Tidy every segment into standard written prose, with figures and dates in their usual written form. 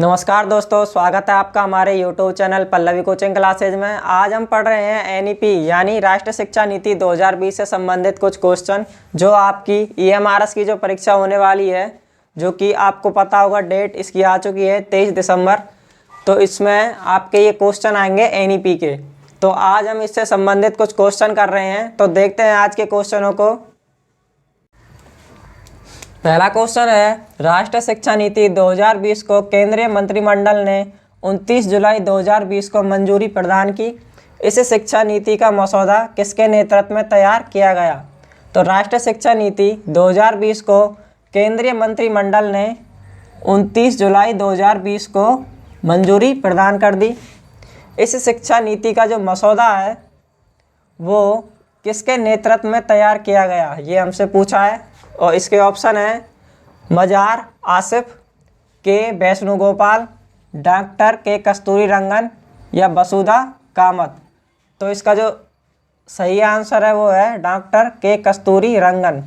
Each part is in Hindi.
नमस्कार दोस्तों, स्वागत है आपका हमारे YouTube channel Pallavi coaching classes में। आज हम पढ़ रहे हैं एनईपी यानी राष्ट्रीय शिक्षा नीति 2020 से संबंधित कुछ क्वेश्चन जो आपकी ईएमआरएस की जो परीक्षा होने वाली है, जो कि आपको पता होगा डेट इसकी आ चुकी है 23 दिसंबर। तो इसमें आपके ये क्वेश्चन आएंगे एनईपी के। तो आज हम इससे संबंधित कुछ क्वेश्चन कर रहे हैं। तो देखते हैं आज के क्वेश्चनों को। पहला क्वेश्चन है, राष्ट्रीय शिक्षा नीति 2020 को केंद्रीय मंत्रिमंडल ने 29 जुलाई 2020 को मंजूरी प्रदान की। इस शिक्षा नीति का मसौदा किसके नेतृत्व में तैयार किया गया? तो राष्ट्रीय शिक्षा नीति 2020 को केंद्रीय मंत्रिमंडल ने 29 जुलाई 2020 को मंजूरी प्रदान कर दी। इस शिक्षा नीति का जो मसौदा है वो किसके नेतृत्व में तैयार किया गया, ये हमसे पूछा है। और इसके ऑप्शन है मजार आसिफ, के वैष्णुगोपाल, डॉक्टर के कस्तूरी रंगन या वसुधा कामत। तो इसका जो सही आंसर है वो है डॉक्टर के कस्तूरी रंगन।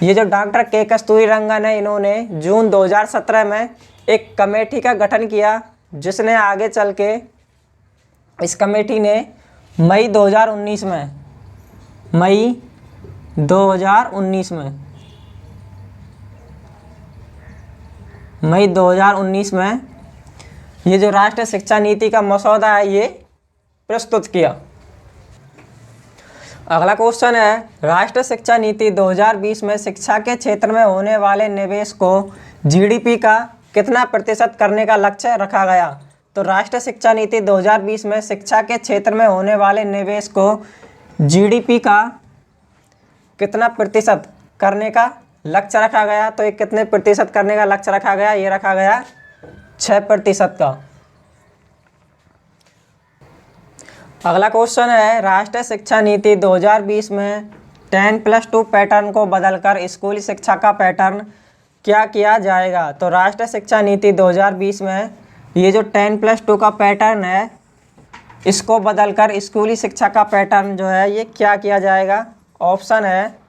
ये जो डॉक्टर के कस्तूरी रंगन है, इन्होंने जून 2017 में एक कमेटी का गठन किया, जिसने आगे चल के इस कमेटी ने मई 2019 में ये जो राष्ट्रीय शिक्षा नीति का मसौदा है ये प्रस्तुत किया। अगला क्वेश्चन है, राष्ट्रीय शिक्षा नीति 2020 में शिक्षा के क्षेत्र में होने वाले निवेश को जीडीपी का कितना प्रतिशत करने का लक्ष्य रखा गया? तो राष्ट्रीय शिक्षा नीति 2020 में शिक्षा के क्षेत्र में होने वाले निवेश को जीडीपी का कितना प्रतिशत करने का लक्ष्य रखा गया? तो ये कितने प्रतिशत करने का लक्ष्य रखा गया? ये रखा गया 6% का। अगला क्वेश्चन है, राष्ट्रीय शिक्षा नीति 2020 में 10+2 पैटर्न को बदलकर स्कूली शिक्षा का पैटर्न क्या किया जाएगा? तो राष्ट्रीय शिक्षा नीति 2020 में ये जो 10+2 का पैटर्न है, इसको बदलकर स्कूली शिक्षा का पैटर्न जो है ये क्या किया जाएगा? ऑप्शन है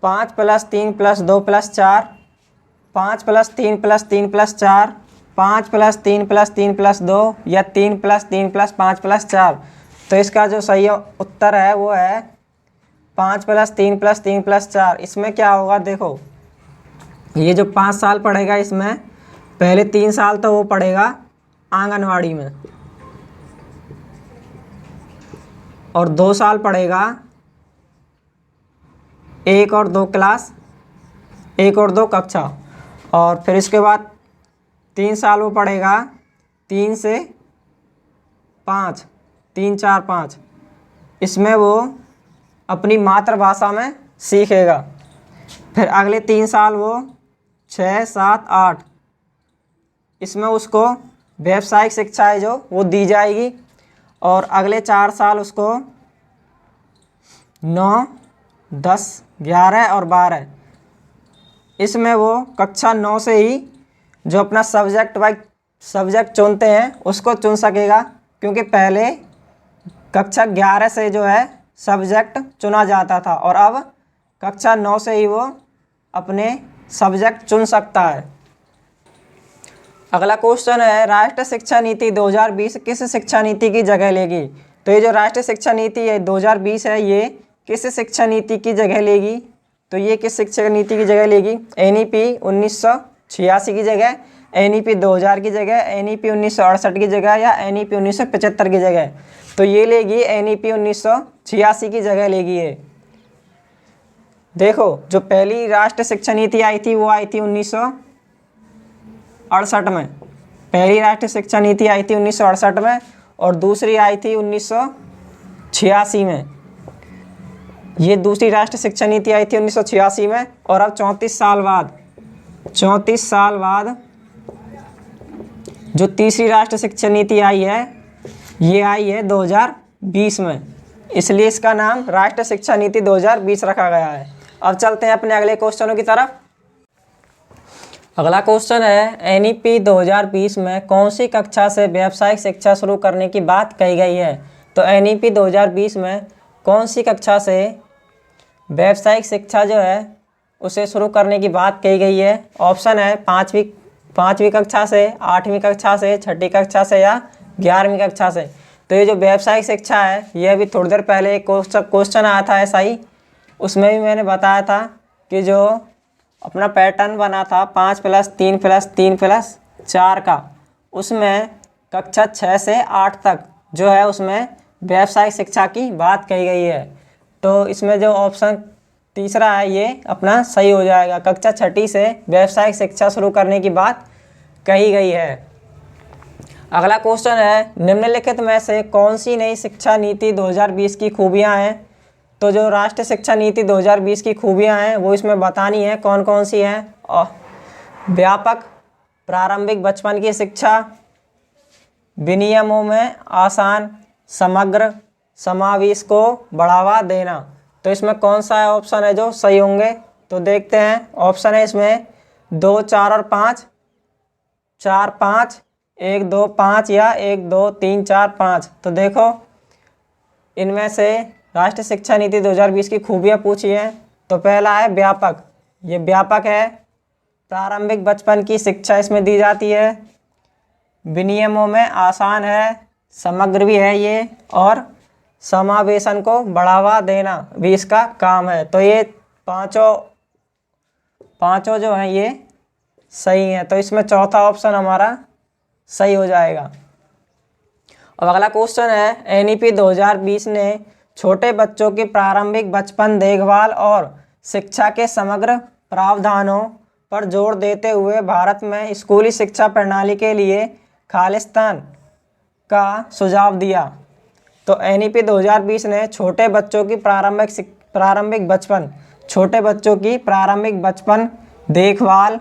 5+3+2+4, 5+3+3+4, 5+3+3+2 या 3+3+5+4। तो इसका जो सही उत्तर है वो है 5+3+3+4। इसमें क्या होगा, देखो ये जो 5 साल पढ़ेगा, इसमें पहले 3 साल तो वो पढ़ेगा आंगनवाड़ी में और 2 साल पढ़ेगा 1 और 2 क्लास, 1 और 2 कक्षा, और फिर इसके बाद 3 साल वो पढ़ेगा 3 से 5, 3, 4, 5। इसमें वो अपनी मातृभाषा में सीखेगा। फिर अगले 3 साल वो 6, 7, 8, इसमें उसको व्यावसायिक शिक्षा है जो वो दी जाएगी। और अगले 4 साल उसको 9, 10, 11 और 12, इसमें वो कक्षा 9 से ही जो अपना सब्जेक्ट चुनते हैं उसको चुन सकेगा, क्योंकि पहले कक्षा 11 से जो है सब्जेक्ट चुना जाता था और अब कक्षा 9 से ही वो अपने सब्जेक्ट चुन सकता है। अगला क्वेश्चन है, राष्ट्रीय शिक्षा नीति 2020 किस शिक्षा नीति की जगह लेगी? तो ये जो राष्ट्रीय शिक्षा नीति है 2020 है, ये किस शिक्षा नीति की जगह लेगी? तो ये किस शिक्षा नीति की जगह लेगी? एनईपी 1986 की जगह, एनईपी 2000 की जगह, एनईपी 1968 की जगह या एनईपी 1975 की जगह? तो ये लेगी एनईपी 1986 की जगह लेगी ये। देखो, जो पहली राष्ट्रीय शिक्षा नीति आई थी वो आई थी 1968 में। पहली राष्ट्रीय शिक्षा नीति आई थी 1968 में और दूसरी आई थी 1986 में। ये दूसरी राष्ट्रीय शिक्षा नीति आई थी 1986 में। और अब 34 साल बाद जो तीसरी राष्ट्रीय शिक्षा नीति आई है ये आई है 2020 में, इसलिए इसका नाम राष्ट्रीय शिक्षा नीति 2020 रखा गया है। अब चलते हैं अपने अगले क्वेश्चनों की तरफ। अगला क्वेश्चन है, एनईपी 2020 में कौन सी कक्षा से व्यावसायिक शिक्षा शुरू करने की बात कही गई है? तो एनईपी 2020 में कौन सी कक्षा से व्यावसायिक शिक्षा जो है उसे शुरू करने की बात कही गई है? ऑप्शन है 5वीं कक्षा से, 8वीं कक्षा से, 6ठी कक्षा से या 11वीं कक्षा से। तो ये जो व्यावसायिक शिक्षा है, ये अभी थोड़ी देर पहले एक क्वेश्चन आया था ऐसा ही, उसमें भी मैंने बताया था कि जो अपना पैटर्न बना था 5+3+3+4 का, उसमें कक्षा 6 से 8 तक जो है उसमें व्यावसायिक शिक्षा की बात कही गई है। तो इसमें जो ऑप्शन तीसरा है ये अपना सही हो जाएगा। कक्षा 6ठी से व्यावसायिक शिक्षा शुरू करने की बात कही गई है। अगला क्वेश्चन है, निम्नलिखित में से कौन सी नई शिक्षा नीति 2020 की खूबियां हैं? तो जो राष्ट्रीय शिक्षा नीति 2020 की खूबियां हैं वो इसमें बतानी है, कौन कौन सी हैं। और व्यापक प्रारंभिक बचपन की शिक्षा, विनियमों में आसान, समग्र, समावेश को बढ़ावा देना। तो इसमें कौन सा ऑप्शन है जो सही होंगे? तो देखते हैं। ऑप्शन है इसमें 2, 4 और 5, 4, 5, 1, 2, 5 या 1, 2, 3, 4, 5। तो देखो इनमें से राष्ट्रीय शिक्षा नीति 2020 की खूबियाँ पूछी हैं। तो पहला है व्यापक, ये व्यापक है। प्रारंभिक बचपन की शिक्षा इसमें दी जाती है। विनियमों में आसान है, समग्र भी है ये, और समावेशन को बढ़ावा देना भी इसका काम है। तो ये पांचों जो हैं ये सही हैं। तो इसमें चौथा ऑप्शन हमारा सही हो जाएगा। अब अगला क्वेश्चन है, एनईपी 2020 ने छोटे बच्चों की प्रारंभिक बचपन देखभाल और शिक्षा के समग्र प्रावधानों पर जोर देते हुए भारत में स्कूली शिक्षा प्रणाली के लिए खालिस्तान का सुझाव दिया। तो एनईपी 2020 ने छोटे बच्चों की प्रारंभिक बचपन देखभाल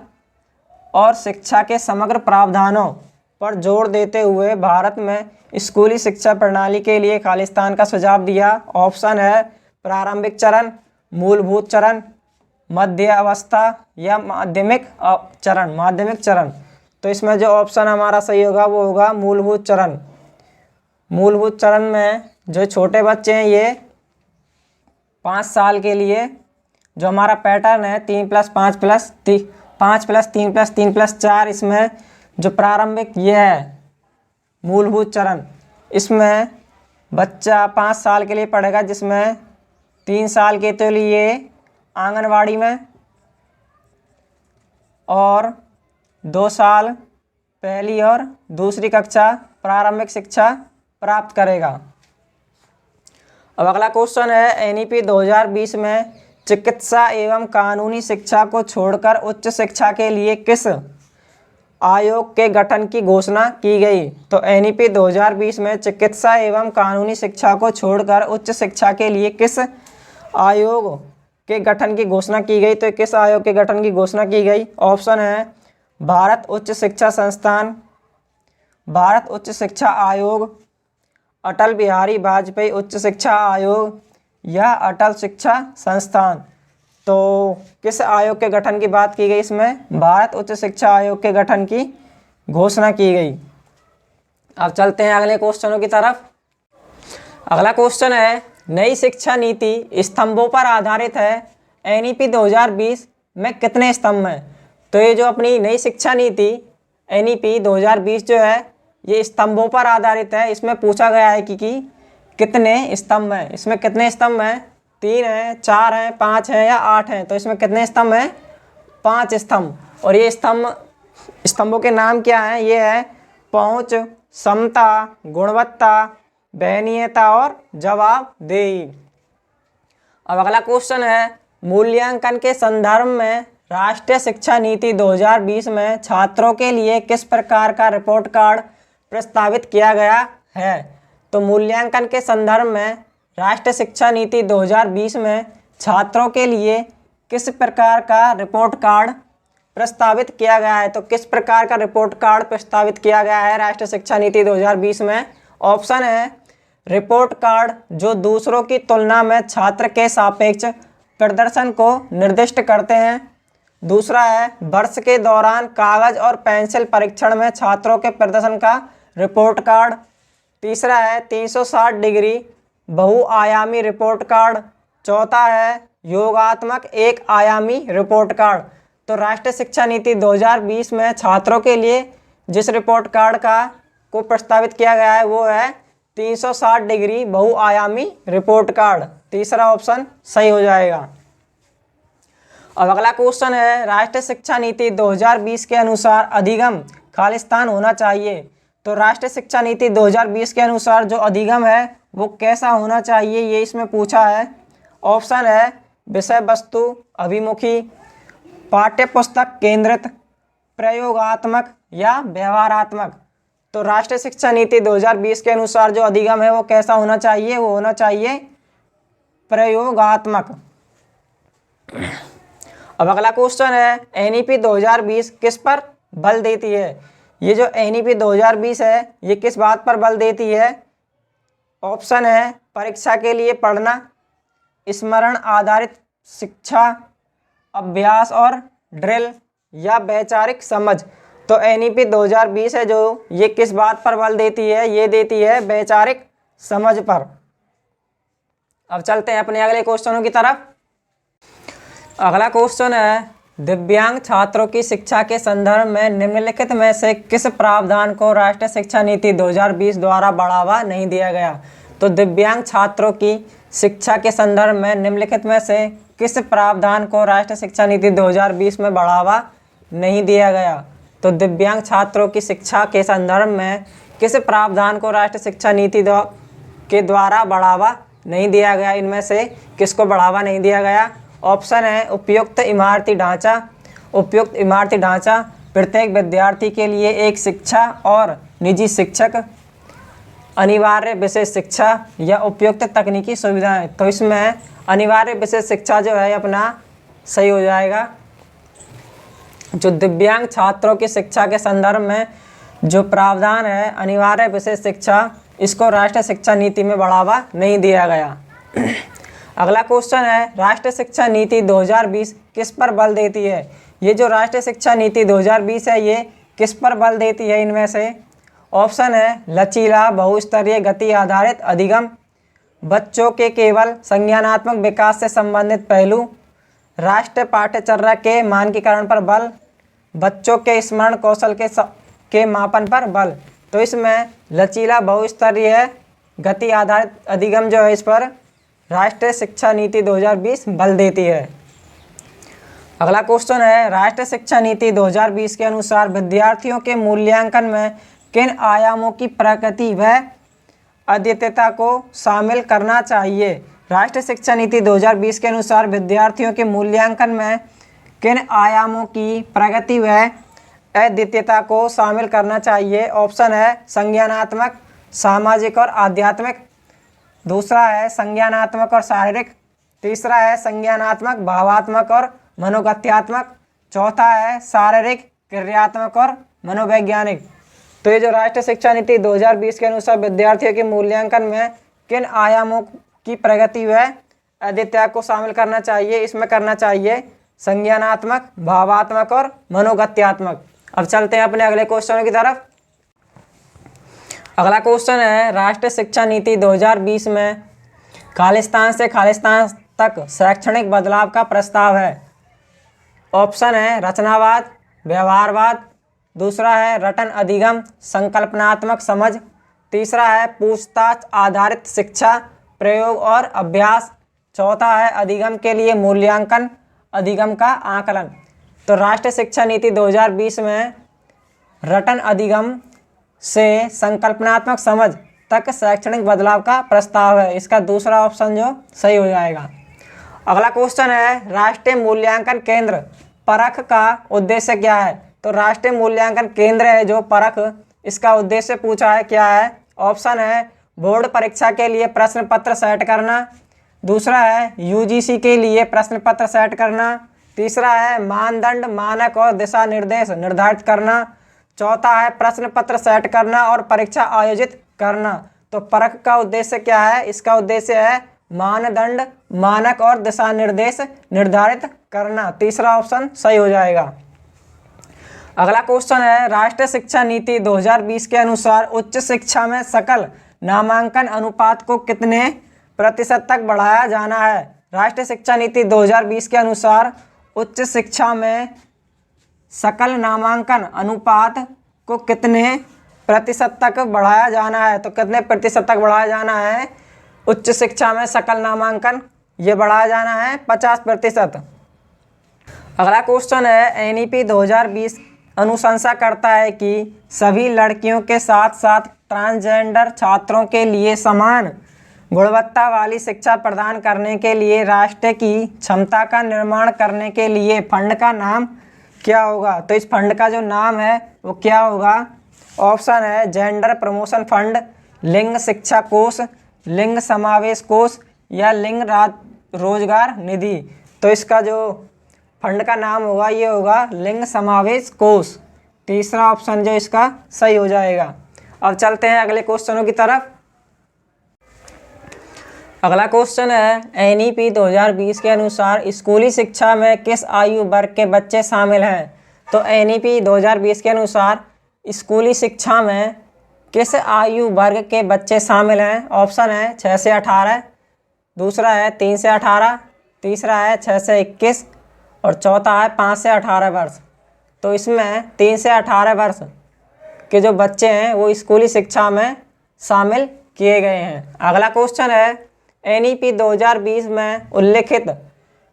और शिक्षा के समग्र प्रावधानों पर जोर देते हुए भारत में स्कूली शिक्षा प्रणाली के लिए खालिस्तान का सुझाव दिया। ऑप्शन है प्रारंभिक चरण, मूलभूत चरण, मध्य अवस्था या माध्यमिक चरण। तो इसमें जो ऑप्शन हमारा सही होगा वो होगा मूलभूत चरण। मूलभूत चरण में जो छोटे बच्चे हैं ये 5 साल के लिए जो हमारा पैटर्न है 5+3+3+4, इसमें जो प्रारंभिक ये है मूलभूत चरण, इसमें बच्चा 5 साल के लिए पढ़ेगा, जिसमें 3 साल के तो लिए आंगनवाड़ी में और 2 साल पहली और दूसरी कक्षा प्रारंभिक शिक्षा प्राप्त करेगा। अब अगला क्वेश्चन है, एनईपी 2020 में चिकित्सा एवं कानूनी शिक्षा को छोड़कर उच्च शिक्षा के लिए किस आयोग के गठन की घोषणा की गई? तो एनईपी 2020 में चिकित्सा एवं कानूनी शिक्षा को छोड़कर उच्च शिक्षा के लिए किस आयोग के गठन की घोषणा की गई? तो किस आयोग के गठन की घोषणा की गई? ऑप्शन है भारत उच्च शिक्षा संस्थान, भारत उच्च शिक्षा आयोग, अटल बिहारी वाजपेयी उच्च शिक्षा आयोग या अटल शिक्षा संस्थान। तो किस आयोग के गठन की बात की गई? इसमें भारत उच्च शिक्षा आयोग के गठन की घोषणा की गई। अब चलते हैं अगले क्वेश्चनों की तरफ। अगला क्वेश्चन है, नई शिक्षा नीति स्तंभों पर आधारित है, एनईपी 2020 में कितने स्तंभ हैं? तो ये जो अपनी नई शिक्षा नीति एनईपी 2020 जो है ये स्तंभों पर आधारित है। इसमें पूछा गया है कि कितने स्तंभ हैं। इसमें कितने स्तंभ हैं? 3 हैं, 4 हैं, 5 हैं या 8 हैं। तो इसमें कितने स्तंभ हैं? 5 स्तंभ। और ये स्तंभों के नाम क्या हैं? ये है पहुंच, समता, गुणवत्ता, वहनीयता और जवाबदेही। अब अगला क्वेश्चन है, मूल्यांकन के संदर्भ में राष्ट्रीय शिक्षा नीति 2020 में छात्रों के लिए किस प्रकार का रिपोर्ट कार्ड प्रस्तावित किया गया है? तो मूल्यांकन के संदर्भ में राष्ट्रीय शिक्षा नीति 2020 में छात्रों के लिए किस प्रकार का रिपोर्ट कार्ड प्रस्तावित किया गया है? तो किस प्रकार का रिपोर्ट कार्ड प्रस्तावित किया गया है राष्ट्रीय शिक्षा नीति 2020 में? ऑप्शन है रिपोर्ट कार्ड जो दूसरों की तुलना में छात्र के सापेक्ष प्रदर्शन को निर्दिष्ट करते हैं। दूसरा है वर्ष के दौरान कागज और पेंसिल परीक्षण में छात्रों के प्रदर्शन का रिपोर्ट कार्ड। तीसरा है 360 डिग्री बहुआयामी रिपोर्ट कार्ड। चौथा है योगात्मक एक आयामी रिपोर्ट कार्ड। तो राष्ट्रीय शिक्षा नीति 2020 में छात्रों के लिए जिस रिपोर्ट कार्ड को प्रस्तावित किया गया है वो है 360 डिग्री बहुआयामी रिपोर्ट कार्ड। तीसरा ऑप्शन सही हो जाएगा। अब अगला क्वेश्चन है, राष्ट्रीय शिक्षा नीति 2020 के अनुसार अधिगम खालिस्तान होना चाहिए। तो राष्ट्रीय शिक्षा नीति 2020 के अनुसार जो अधिगम है वो कैसा होना चाहिए, ये इसमें पूछा है। ऑप्शन है विषय वस्तु अभिमुखी, पाठ्य पुस्तक केंद्रित, प्रयोगात्मक या व्यवहारात्मक। तो राष्ट्रीय शिक्षा नीति 2020 के अनुसार जो अधिगम है वो कैसा होना चाहिए, वो होना चाहिए प्रयोगात्मक। अब अगला क्वेश्चन है, एनईपी 2020 किस पर बल देती है। ये जो एनईपी 2020 है ये किस बात पर बल देती है। ऑप्शन है परीक्षा के लिए पढ़ना, स्मरण आधारित शिक्षा, अभ्यास और ड्रिल या वैचारिक समझ। तो एनईपी 2020 है जो ये किस बात पर बल देती है, ये देती है वैचारिक समझ पर। अब चलते हैं अपने अगले क्वेश्चनों की तरफ। अगला क्वेश्चन है, दिव्यांग छात्रों की शिक्षा के संदर्भ में निम्नलिखित में से किस प्रावधान को राष्ट्रीय शिक्षा नीति 2020 द्वारा बढ़ावा नहीं दिया गया। तो दिव्यांग छात्रों की शिक्षा के संदर्भ में निम्नलिखित में से किस प्रावधान को राष्ट्रीय शिक्षा नीति 2020 में बढ़ावा नहीं दिया गया। तो दिव्यांग छात्रों की शिक्षा के संदर्भ में किस प्रावधान को राष्ट्रीय शिक्षा नीति के द्वारा बढ़ावा नहीं दिया गया, इनमें से किसको बढ़ावा नहीं दिया गया। ऑप्शन है उपयुक्त इमारती ढांचा, उपयुक्त इमारती ढांचा, प्रत्येक विद्यार्थी के लिए एक शिक्षा और निजी शिक्षक, अनिवार्य विषय शिक्षा या उपयुक्त तकनीकी सुविधाएं। तो इसमें अनिवार्य विषय शिक्षा जो है अपना सही हो जाएगा। जो दिव्यांग छात्रों की शिक्षा के संदर्भ में जो प्रावधान है अनिवार्य विषय शिक्षा, इसको राष्ट्रीय शिक्षा नीति में बढ़ावा नहीं दिया गया। अगला क्वेश्चन है, राष्ट्रीय शिक्षा नीति 2020 किस पर बल देती है। ये जो राष्ट्रीय शिक्षा नीति 2020 है ये किस पर बल देती है, इनमें से ऑप्शन है लचीला बहुस्तरीय गति आधारित अधिगम, बच्चों के केवल संज्ञानात्मक विकास से संबंधित पहलू, राष्ट्रीय पाठ्यचर्या के मानकीकरण पर बल, बच्चों के स्मरण कौशल के मापन पर बल। तो इसमें लचीला बहुस्तरीय गति आधारित अधिगम जो है इस पर राष्ट्रीय शिक्षा नीति 2020 बल देती है। अगला क्वेश्चन है, राष्ट्रीय शिक्षा नीति 2020 के अनुसार विद्यार्थियों के मूल्यांकन में किन आयामों की प्रकृति व अद्वितीयता को शामिल करना चाहिए। राष्ट्रीय शिक्षा नीति 2020 के अनुसार विद्यार्थियों के मूल्यांकन में किन आयामों की प्रगति व अद्वितीयता को शामिल करना चाहिए। ऑप्शन है संज्ञानात्मक, सामाजिक और आध्यात्मिक, दूसरा है संज्ञानात्मक और शारीरिक, तीसरा है संज्ञानात्मक भावात्मक और मनोगत्यात्मक, चौथा है शारीरिक क्रियात्मक और मनोवैज्ञानिक। तो ये जो राष्ट्रीय शिक्षा नीति 2020 के अनुसार विद्यार्थियों के मूल्यांकन में किन आयामों की प्रगति व अद्वितीयता को शामिल करना चाहिए, इसमें करना चाहिए संज्ञानात्मक, भावात्मक और मनोगत्यात्मक। अब चलते हैं अपने अगले क्वेश्चनों की तरफ। अगला क्वेश्चन है, राष्ट्रीय शिक्षा नीति 2020 में खालिस्तान से खालिस्तान तक शैक्षणिक बदलाव का प्रस्ताव है। ऑप्शन है रचनावाद, व्यवहारवाद, दूसरा है रटन अधिगम संकल्पनात्मक समझ, तीसरा है पूछताछ आधारित शिक्षा प्रयोग और अभ्यास, चौथा है अधिगम के लिए मूल्यांकन अधिगम का आकलन। तो राष्ट्रीय शिक्षा नीति 2020 में रटन अधिगम से संकल्पनात्मक समझ तक शैक्षणिक बदलाव का प्रस्ताव है। इसका दूसरा ऑप्शन जो सही हो जाएगा। अगला क्वेश्चन है, राष्ट्रीय मूल्यांकन केंद्र परख का उद्देश्य क्या है। तो राष्ट्रीय मूल्यांकन केंद्र है जो परख, इसका उद्देश्य पूछा है क्या है। ऑप्शन है बोर्ड परीक्षा के लिए प्रश्न पत्र सेट करना, दूसरा है यूजीसी के लिए प्रश्न पत्र सेट करना, तीसरा है मानदंड मानक और दिशा निर्देश निर्धारित करना, चौथा है प्रश्न पत्र सेट करना और परीक्षा आयोजित करना। तो परख का उद्देश्य क्या है, इसका उद्देश्य है मानदंड मानक और दिशा निर्देश निर्धारित करना। तीसरा ऑप्शन सही हो जाएगा। अगला क्वेश्चन है, राष्ट्रीय शिक्षा नीति 2020 के अनुसार उच्च शिक्षा में सकल नामांकन अनुपात को कितने प्रतिशत तक बढ़ाया जाना है। राष्ट्रीय शिक्षा नीति 2020 के अनुसार उच्च शिक्षा में सकल नामांकन अनुपात को कितने प्रतिशत तक बढ़ाया जाना है? तो कितने प्रतिशत तक बढ़ाया जाना है उच्च शिक्षा में सकल नामांकन? ये बढ़ाया जाना है 50%। अगला क्वेश्चन है, एनईपी 2020 अनुशंसा करता है कि सभी लड़कियों के साथ साथ ट्रांसजेंडर छात्रों के लिए समान गुणवत्ता वाली शिक्षा प्रदान करने के लिए राष्ट्र की क्षमता का निर्माण करने के लिए फंड का नाम क्या होगा? तो इस फंड का जो नाम है वो क्या होगा? ऑप्शन है जेंडर प्रमोशन फंड, लिंग शिक्षा कोष, लिंग समावेश कोष या लिंग रोजगार निधि। तो इसका जो फंड का नाम होगा ये होगा लिंग समावेश कोष। तीसरा ऑप्शन जो इसका सही हो जाएगा। अब चलते हैं अगले क्वेश्चनों की तरफ। अगला क्वेश्चन है, एनईपी 2020 के अनुसार स्कूली शिक्षा में किस आयु वर्ग के बच्चे शामिल हैं? तो एनईपी 2020 के अनुसार स्कूली शिक्षा में किस आयु वर्ग के बच्चे शामिल हैं? ऑप्शन है 6 से 18, दूसरा है 3 से 18, तीसरा है 6 से 21 और चौथा है 5 से 18 वर्ष। तो इसमें 3 से 18 वर्ष के जो बच्चे हैं वो स्कूली शिक्षा में शामिल किए गए हैं। अगला क्वेश्चन है, एनईपी 2020 में उल्लेखित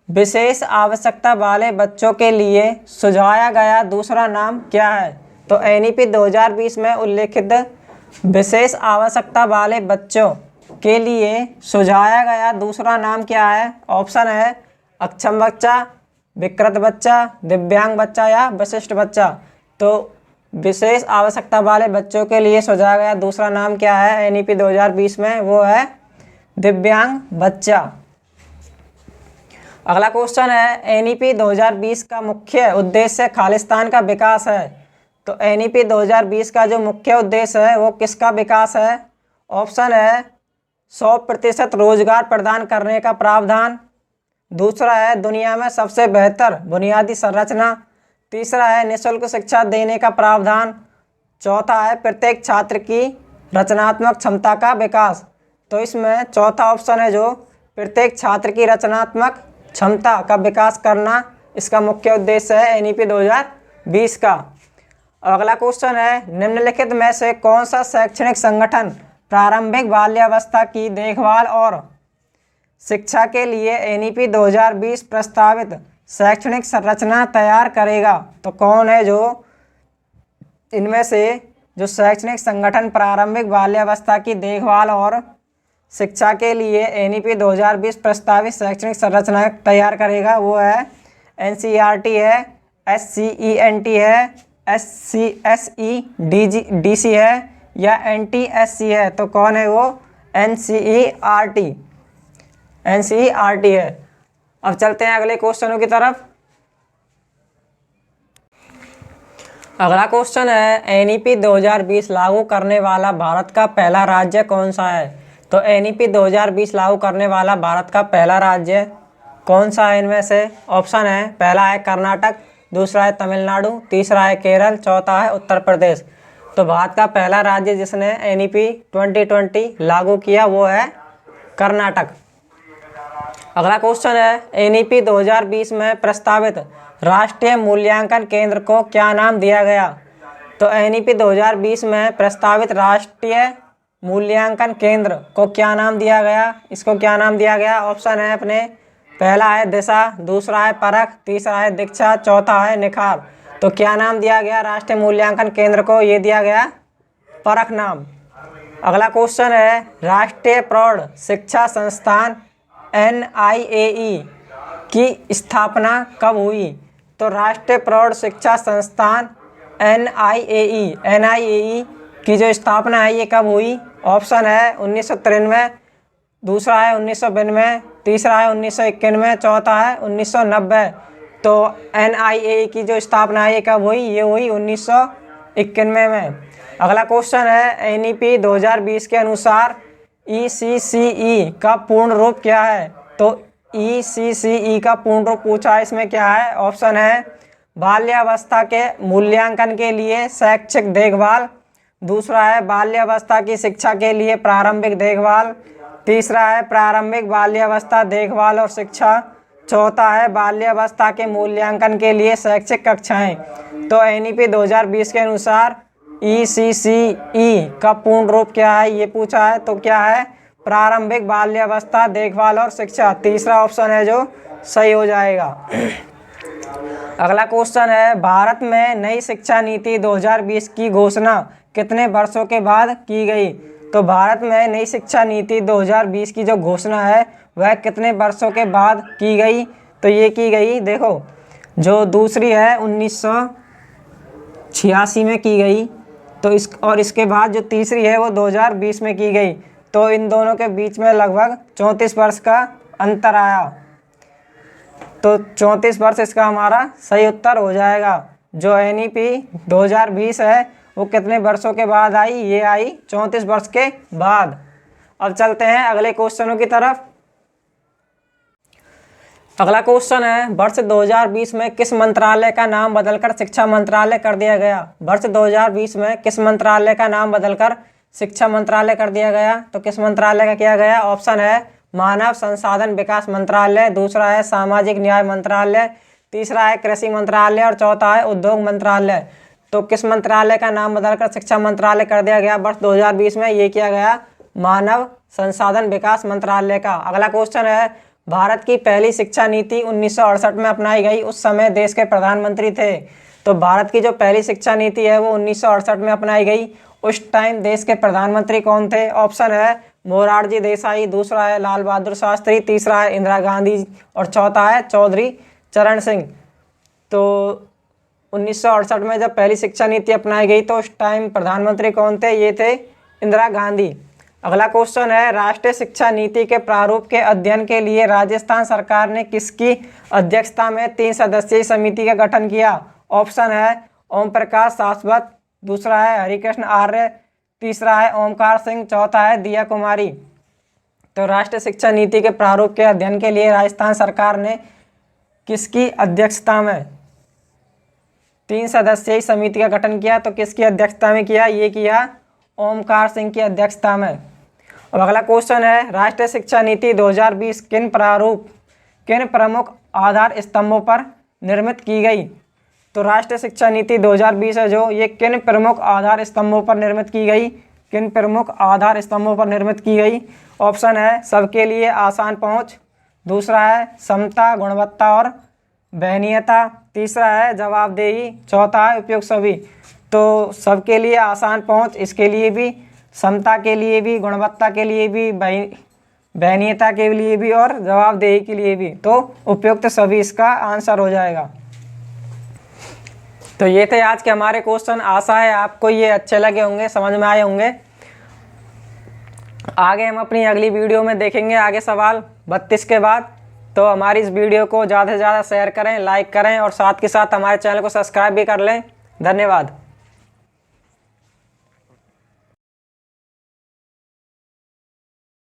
विशेष आवश्यकता वाले बच्चों के लिए सुझाया गया दूसरा नाम क्या है? तो एनईपी 2020 में उल्लेखित विशेष आवश्यकता वाले बच्चों के लिए सुझाया गया दूसरा नाम क्या है? ऑप्शन है अक्षम बच्चा, विकृत बच्चा, दिव्यांग बच्चा या विशिष्ट बच्चा। तो विशेष आवश्यकता वाले बच्चों के लिए सुझाया गया दूसरा नाम क्या है एनईपी 2020 में? वो है दिव्यांग बच्चा। अगला क्वेश्चन है, एनईपी 2020 का मुख्य उद्देश्य खालिस्तान का विकास है। तो एनईपी 2020 का जो मुख्य उद्देश्य है वो किसका विकास है? ऑप्शन है 100% रोजगार प्रदान करने का प्रावधान, दूसरा है दुनिया में सबसे बेहतर बुनियादी संरचना, तीसरा है निःशुल्क शिक्षा देने का प्रावधान, चौथा है प्रत्येक छात्र की रचनात्मक क्षमता का विकास। तो इसमें चौथा ऑप्शन है जो प्रत्येक छात्र की रचनात्मक क्षमता का विकास करना, इसका मुख्य उद्देश्य है एनईपी 2020 का। अगला क्वेश्चन है, निम्नलिखित में से कौन सा शैक्षणिक संगठन प्रारंभिक बाल्यावस्था की देखभाल और शिक्षा के लिए एनईपी 2020 प्रस्तावित शैक्षणिक संरचना तैयार करेगा? तो कौन है जो इनमें से जो शैक्षणिक संगठन प्रारंभिक बाल्यावस्था की देखभाल और शिक्षा के लिए एनईपी 2020 प्रस्तावित शैक्षणिक संरचना तैयार करेगा? वो है एनसीईआरटी है, एससीईएनटी है, एससीएसईडीसी है या एनटीएससी है। तो कौन है वो? एनसीईआरटी है। अब चलते हैं अगले क्वेश्चनों की तरफ। अगला क्वेश्चन है, एनईपी 2020 लागू करने वाला भारत का पहला राज्य कौन सा है? तो एनईपी 2020 लागू करने वाला भारत का पहला राज्य कौन सा है इनमें से? ऑप्शन है पहला है कर्नाटक, दूसरा है तमिलनाडु, तीसरा है केरल, चौथा है उत्तर प्रदेश। तो भारत का पहला राज्य जिसने एनईपी 2020 लागू किया वो है कर्नाटक। अगला क्वेश्चन है, एनईपी 2020 में प्रस्तावित राष्ट्रीय मूल्यांकन केंद्र को क्या नाम दिया गया? तो एनईपी 2020 में प्रस्तावित राष्ट्रीय मूल्यांकन केंद्र को क्या नाम दिया गया? इसको क्या नाम दिया गया? ऑप्शन है अपने पहला है दिशा, दूसरा है परख, तीसरा है दीक्षा, चौथा है निखार। तो क्या नाम दिया गया राष्ट्रीय मूल्यांकन केंद्र को? ये दिया गया परख नाम। अगला क्वेश्चन है, राष्ट्रीय प्रौढ़ शिक्षा संस्थान NIAE की स्थापना कब हुई? तो राष्ट्रीय प्रौढ़ शिक्षा संस्थान NIAE की जो स्थापना है ये कब हुई? ऑप्शन है 1993, दूसरा है 1992, तीसरा है 1991, चौथा है 1990। तो NIAE की जो स्थापना है ये कब हुई? ये हुई 1991 में। अगला क्वेश्चन है, एनईपी 2020 के अनुसार ECCE का पूर्ण रूप क्या है? तो ECCE का पूर्ण रूप पूछा है, इसमें क्या है? ऑप्शन है बाल्यावस्था के मूल्यांकन के लिए शैक्षिक देखभाल, दूसरा है बाल्यावस्था की शिक्षा के लिए प्रारंभिक देखभाल, तीसरा है प्रारंभिक बाल्यावस्था देखभाल और शिक्षा, चौथा है बाल्यावस्था के मूल्यांकन के लिए शैक्षिक कक्षाएं। तो एनईपी 2020 के अनुसार ECCE का पूर्ण रूप क्या है, ये पूछा है। तो क्या है, प्रारंभिक बाल्यावस्था देखभाल और शिक्षा। तीसरा ऑप्शन है जो सही हो जाएगा। अगला क्वेश्चन है, भारत में नई शिक्षा नीति 2020 की घोषणा कितने वर्षों के बाद की गई। तो भारत में नई शिक्षा नीति 2020 की जो घोषणा है वह कितने वर्षों के बाद की गई। तो ये की गई, देखो, जो दूसरी है 1986 में की गई, तो इसके बाद जो तीसरी है वो 2020 में की गई। तो इन दोनों के बीच में लगभग 34 वर्ष का अंतर आया। तो 34 वर्ष इसका हमारा सही उत्तर हो जाएगा। जो एनईपी 2020 है वो कितने वर्षों के बाद आई, ये आई 34 वर्ष के बाद। अब चलते हैं अगले क्वेश्चनों की तरफ। अगला क्वेश्चन है, वर्ष 2020 में किस मंत्रालय का नाम बदलकर शिक्षा मंत्रालय कर दिया गया। वर्ष 2020 में किस मंत्रालय का नाम बदलकर शिक्षा मंत्रालय कर दिया गया। तो किस मंत्रालय का किया गया। ऑप्शन है मानव संसाधन विकास मंत्रालय, दूसरा है सामाजिक न्याय मंत्रालय, तीसरा है कृषि मंत्रालय और चौथा है उद्योग मंत्रालय। तो किस मंत्रालय का नाम बदलकर शिक्षा मंत्रालय कर दिया गया वर्ष 2020 में, ये किया गया मानव संसाधन विकास मंत्रालय का। अगला क्वेश्चन है, भारत की पहली शिक्षा नीति 1968 में अपनाई गई, उस समय देश के प्रधानमंत्री थे। तो भारत की जो पहली शिक्षा नीति है वो 1968 में अपनाई गई, उस टाइम देश के प्रधानमंत्री कौन थे। ऑप्शन है मोरारजी देसाई, दूसरा है लाल बहादुर शास्त्री, तीसरा है इंदिरा गांधी और चौथा है चौधरी चरण सिंह। तो 1968 में जब पहली शिक्षा नीति अपनाई गई तो उस टाइम प्रधानमंत्री कौन थे, ये थे इंदिरा गांधी। अगला क्वेश्चन है, राष्ट्रीय शिक्षा नीति के प्रारूप के अध्ययन के लिए राजस्थान सरकार ने किसकी अध्यक्षता में 3 सदस्यीय समिति का गठन किया। ऑप्शन है ओम प्रकाश शाश्वत, दूसरा है हरिकृष्ण आर्य, तीसरा है ओमकार सिंह, चौथा है दिया कुमारी। तो राष्ट्रीय शिक्षा नीति के प्रारूप के अध्ययन के लिए राजस्थान सरकार ने किसकी अध्यक्षता में 3 सदस्यीय समिति का गठन किया। तो किसकी अध्यक्षता में किया, ये किया ओमकार सिंह की अध्यक्षता में। अब अगला क्वेश्चन है, राष्ट्रीय शिक्षा नीति 2020 किन प्रमुख आधार स्तंभों पर निर्मित की गई। तो राष्ट्रीय शिक्षा नीति 2020 है जो, ये किन प्रमुख आधार स्तंभों पर निर्मित की गई, किन प्रमुख आधार स्तंभों पर निर्मित की गई। ऑप्शन है सबके लिए आसान पहुंच, दूसरा है समता, गुणवत्ता और वहनीयता, तीसरा है जवाबदेही, चौथा है उपयुक्त सभी। तो सबके लिए आसान पहुंच, इसके लिए भी, समता के लिए भी, गुणवत्ता के लिए भी, वहनीयता के लिए भी और जवाबदेही के लिए भी। तो उपयुक्त सभी इसका आंसर हो जाएगा। तो ये थे आज के हमारे क्वेश्चन। आशा है आपको ये अच्छे लगे होंगे, समझ में आए होंगे। आगे हम अपनी अगली वीडियो में देखेंगे आगे सवाल 32 के बाद। तो हमारी इस वीडियो को ज़्यादा से ज़्यादा शेयर करें, लाइक करें और साथ के साथ हमारे चैनल को सब्सक्राइब भी कर लें। धन्यवाद।